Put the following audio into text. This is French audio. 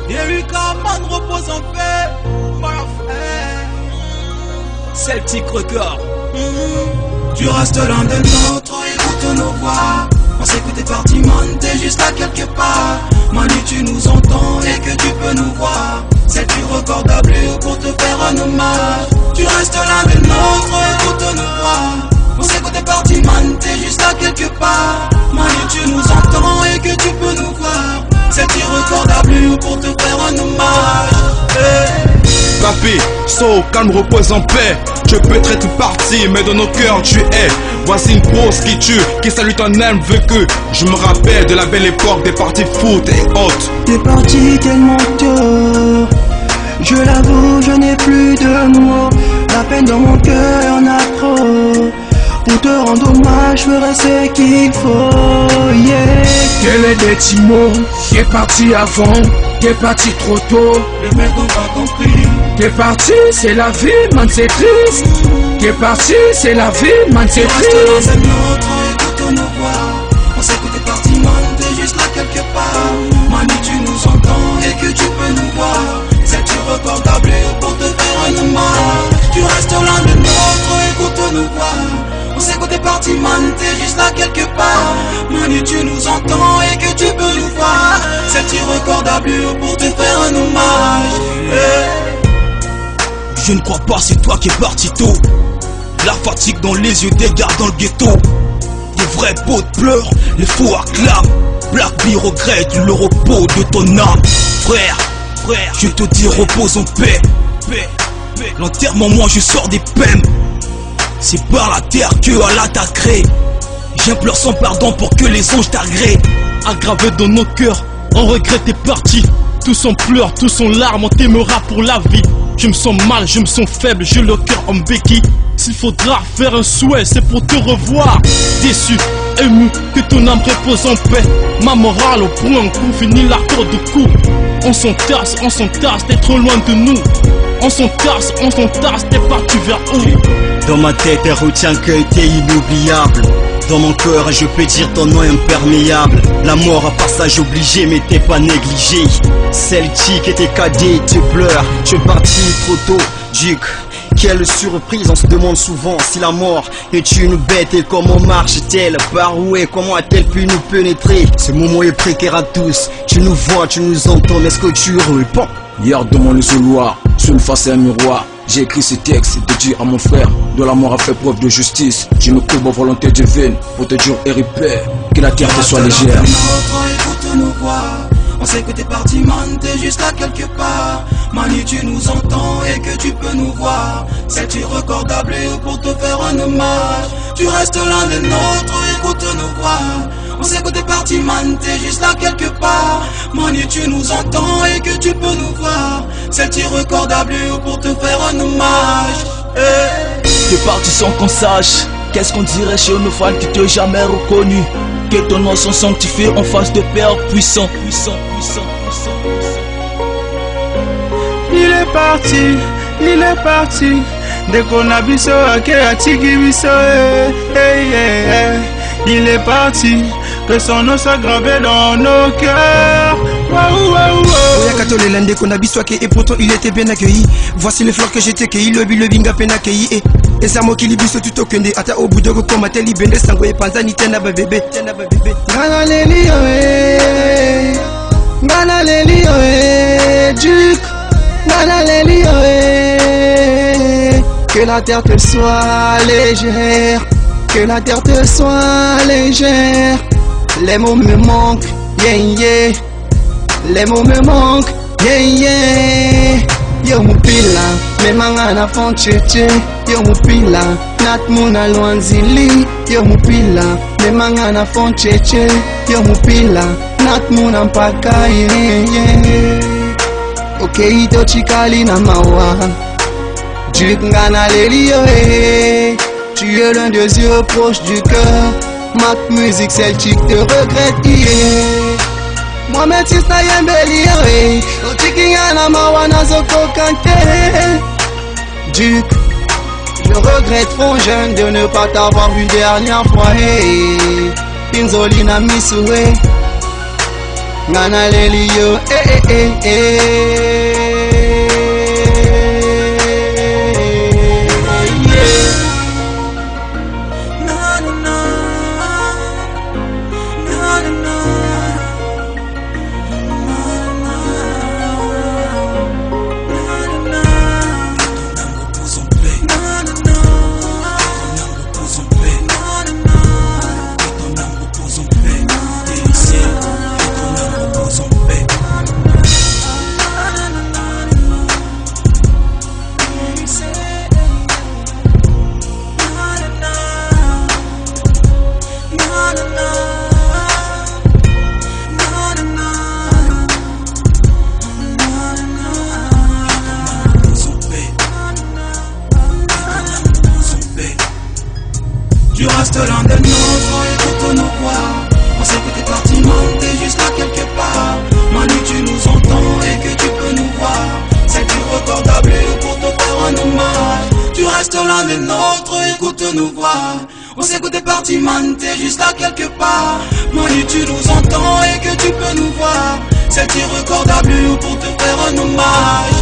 Erika Man repose en paix, mon frère. Celtic Record. Tu restes l'un de nôtres, écoute nos voix. On sait que t'es parti, man, t'es juste là quelque part. Manu, tu nous entends et que tu peux nous voir. C'est-tu recordable pour te faire un hommage? Tu restes l'un de nôtres, écoute nos voix. On sait que t'es parti, man, t'es juste là quelque part. Manu, tu nous entends et que tu peux nous voir. C'est irrecordable pour te faire un hommage. Papy, so, calme, repose en paix. Je peux être parti, mais dans nos cœurs tu es. Voici une pause qui tue, qui salue ton âme vécu. Je me rappelle de la belle époque des parties foot et autres. T'es parti tellement tôt, je l'avoue, je n'ai plus de mots. La peine dans mon cœur en a trop. Pour te rendre hommage, je ferai ce qu'il faut, yeah. Quel est des petits mots? T'es parti avant, t'es parti trop tôt. Les mecs n'ont pas compris. T'es parti, c'est la vie, man, c'est triste. T'es parti, c'est la vie, man, c'est triste. Tu restes dans un autre, écoute nos voix. On sait que t'es parti, man, t'es juste là quelque part. Manu, tu nous entends et que tu peux nous voir. C'est irrecordable pour te faire un hommage. Tu restes l'un de nôtres, écoute nos voix. On sait que t'es parti, man, t'es juste là quelque part. Manu, tu nous entends et que tu peux nous voir. C'est irrecordable pour te faire un hommage. Je ne crois pas, c'est toi qui es parti tôt. La fatigue dans les yeux des gars dans le ghetto. Des vrais potes pleurent, les faux acclament. Black B regrette le repos de ton âme. Frère, je te dis repose en paix. L'enterrement, moi je sors des peines. C'est par la terre que Allah t'a créé. J'implore son pardon pour que les anges t'agréent. Aggravé dans nos cœurs, on regrette tes parties. Tous en pleurs, tous en larmes, on t'aimera pour la vie. Je me sens mal, je me sens faible, j'ai le cœur en béquille. S'il faudra faire un souhait, c'est pour te revoir. Déçu, ému, que ton âme repose en paix. Ma morale au point, coup, fini l'accord de coup. On s'entasse, t'es trop loin de nous. On s'entasse, t'es parti vers où? Dans ma tête, elle retient que t'es inoubliable. Dans mon cœur, je peux dire ton nom imperméable. La mort à passage obligé, mais t'es pas négligé. Celtic et tes cadets, tu pleures. Tu es parti trop tôt, Duke. Quelle surprise, on se demande souvent si la mort est une bête et comment marche-t-elle? Par où et comment a-t-elle pu nous pénétrer? Ce moment est précaire à tous. Tu nous vois, tu nous entends, mais est-ce que tu réponds? Hier devant le soloir, sur une face et un miroir, j'ai écrit ce texte dédié à mon frère, dont la mort a fait preuve de justice. Je me courbe aux volontés divines pour te dire et répète que la terre te soit légère. Écoute nos voix. On sait que t'es parti, man, t'es juste là quelque part. Manu, tu nous entends et que tu peux nous voir. C'est irrecordable pour te faire un hommage. Tu restes l'un des nôtres, écoute nos voix. On sait que t'es parti, man, t'es juste là quelque part. Manu, tu nous entends et que tu peux nous voir. C'est irrecordable pour te faire un hommage. T'es parti sans qu'on sache. Qu'est-ce qu'on dirait chez nos fans qui t'ont jamais reconnu? Que ton nom soit sanctifié en face de Père puissant. Il est parti. Dès qu'on a biso, il est parti. Que son nom soit gravé dans nos cœurs. Oyakatolelande qu'on a bisouaké et pourtant il était bien accueilli. Voici les fleurs que j'ai cueillies, le binga peine accueilli. Et ça m'a qui biso tout au kende. Ata au bout de recommander les bende sango et panzani tena bébé. Gana leli oe, gana leli oe, Duke, gana leli oe. Que la terre te soit légère, que la terre te soit légère. Les mots me manquent, yeah yeah. Les mots me manquent, yeah yeah. Yo mupila, me mangana fon cheche. Yo mupila, nat muna luanzili. Yo mupila, me mangana fon cheche. Yo mupila, nat muna mpaka yeah. Okay, ito chikali na mawa. Duke ngana leli yo hey. Tu es l'un des yeux proches du cœur. Mac musique Celtic te regrette yeah. Moi métis na yembeli hey. O chiki ngana mawana Nazoko Kanté. Duc, je regrette trop jeune de ne pas t'avoir vu dernière fois. Hey, Pinzolina Misoué, Nana Lelio, Tu restes l'un des nôtres, écoute nos voix. On sait que t'es parti, man, t'es juste là quelque part. Manu, tu nous entends et que tu peux nous voir. C'est du recordable pour te faire un hommage. Tu restes l'un des nôtres, écoute nos voix. On sait que t'es parti, man, t'es juste là quelque part. Manu, tu nous entends et que tu peux nous voir. C'est irrecordable pour te faire un hommage.